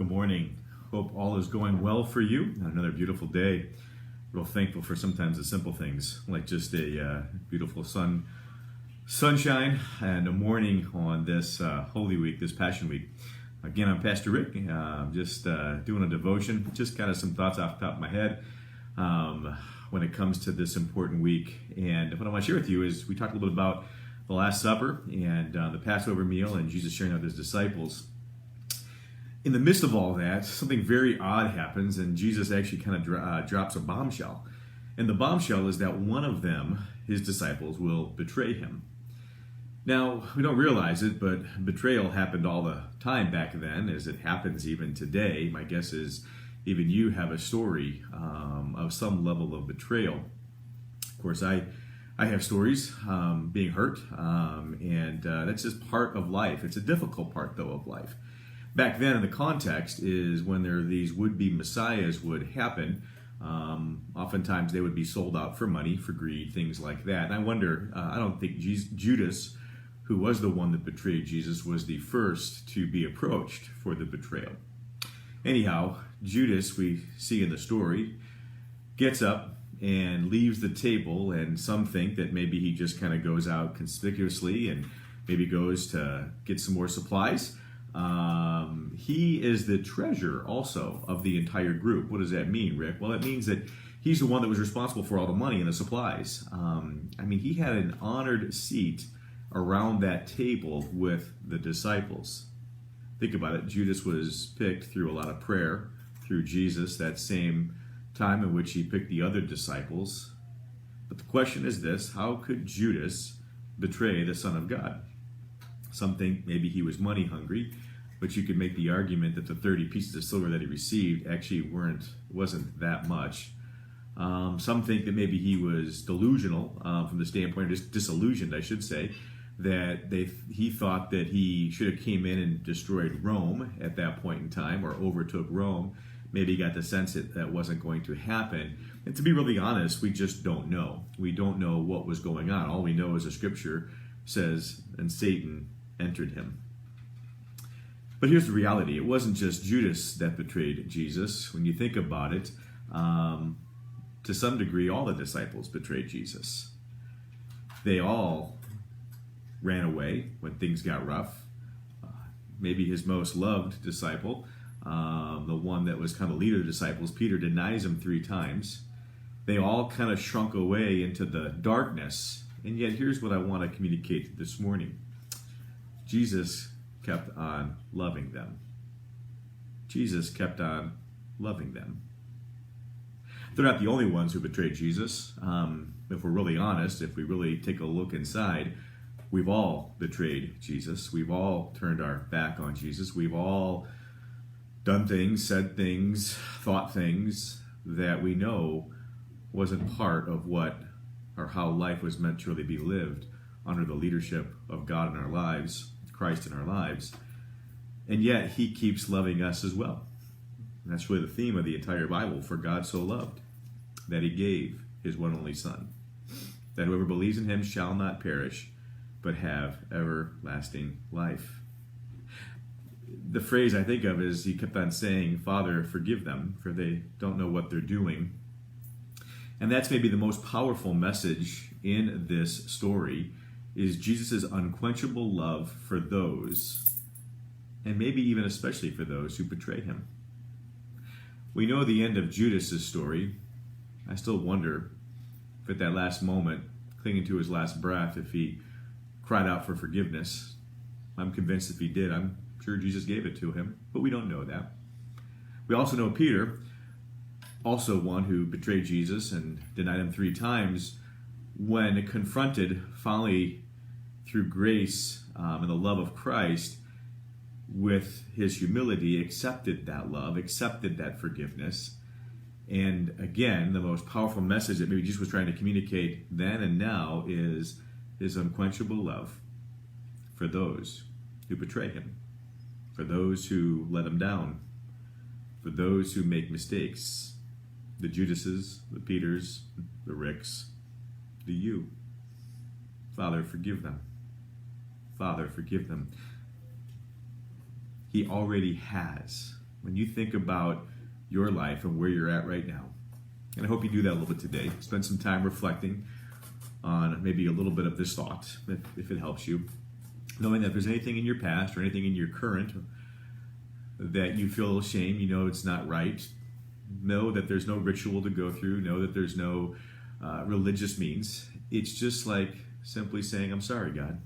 Good morning. Hope all is going well for you. Another beautiful day. Real thankful for sometimes the simple things, like just a beautiful sunshine and a morning on this Holy Week, this Passion Week. Again, I'm Pastor Rick. Just doing a devotion, just kind of some thoughts off the top of my head when it comes to this important week. And what I want to share with you is we talked a little bit about the Last Supper and the Passover meal and Jesus sharing out with his disciples. In the midst of all that, something very odd happens, and Jesus actually kind of drops a bombshell. And the bombshell is that one of them, his disciples, will betray him. Now, we don't realize it, but betrayal happened all the time back then, as it happens even today. My guess is even you have a story of some level of betrayal. Of course, I have stories being hurt, and that's just part of life. It's a difficult part, though, of life. Back then, in the context, is when these would-be messiahs would happen. Oftentimes, they would be sold out for money, for greed, things like that. And I wonder, I don't think Judas, who was the one that betrayed Jesus, was the first to be approached for the betrayal. Anyhow, Judas, we see in the story, gets up and leaves the table, and some think that maybe he just kind of goes out conspicuously and maybe goes to get some more supplies. He is the treasurer also of the entire group. What does that mean, Rick? Well, it means that he's the one that was responsible for all the money and the supplies. He had an honored seat around that table with the disciples. Think about it. Judas was picked through a lot of prayer through Jesus, that same time in which he picked the other disciples. But the question is this: how could Judas betray the Son of God? Some think maybe he was money hungry, but you could make the argument that the 30 pieces of silver that he received actually wasn't that much. Some think that maybe he was delusional from the standpoint, or disillusioned, I should say, that he thought that he should have came in and destroyed Rome at that point in time, or overtook Rome. Maybe he got the sense that wasn't going to happen. And to be really honest, we just don't know. We don't know what was going on. All we know is the scripture says, and Satan entered him. But here's the reality. It wasn't just Judas that betrayed Jesus. When you think about it, to some degree, all the disciples betrayed Jesus. They all ran away when things got rough. Maybe his most loved disciple, the one that was kind of leader of the disciples, Peter, denies him 3 times. They all kind of shrunk away into the darkness. And yet, here's what I want to communicate this morning. Jesus kept on loving them. Jesus kept on loving them. They're not the only ones who betrayed Jesus. If we're really honest, if we really take a look inside, we've all betrayed Jesus. We've all turned our back on Jesus. We've all done things, said things, thought things that we know wasn't part of what or how life was meant to really be lived under the leadership of God in our lives, Christ in our lives. And yet he keeps loving us as well. And that's really the theme of the entire Bible. For God so loved that he gave his one only Son, that whoever believes in him shall not perish, but have everlasting life. The phrase I think of is he kept on saying, Father, forgive them, for they don't know what they're doing. And that's maybe the most powerful message in this story, is Jesus' unquenchable love for those, and maybe even especially for those who betray him. We know the end of Judas' story. I still wonder if at that last moment, clinging to his last breath, if he cried out for forgiveness. I'm convinced if he did, I'm sure Jesus gave it to him, but we don't know that. We also know Peter, also one who betrayed Jesus and denied him 3 times, when confronted finally through grace and the love of Christ, with his humility, accepted that love, accepted that forgiveness. And again, the most powerful message that maybe Jesus was trying to communicate then and now is his unquenchable love for those who betray him, for those who let him down, for those who make mistakes, the Judases, the Peters, the Ricks, the you. Father, forgive them. Father, forgive them. He already has when you think about your life and where you're at right now. And I hope you do that a little bit today. Spend some time reflecting on maybe a little bit of this thought, if it helps you. Knowing that if there's anything in your past or anything in your current that you feel shame, you know it's not right, know that there's no ritual to go through, know that there's no religious means. It's just like simply saying, I'm sorry, God.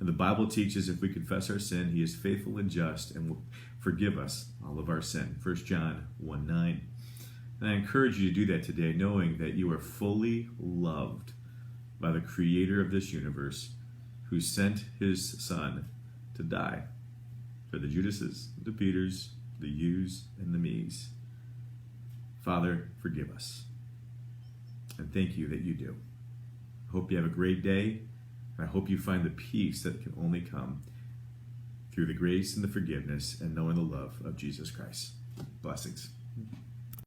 And the Bible teaches if we confess our sin, he is faithful and just and will forgive us all of our sin. 1 John 1:9. And I encourage you to do that today, knowing that you are fully loved by the creator of this universe, who sent his son to die for the Judases, the Peters, the yous, and the me's. Father, forgive us. And thank you that you do. I hope you have a great day. I hope you find the peace that can only come through the grace and the forgiveness and knowing the love of Jesus Christ. Blessings.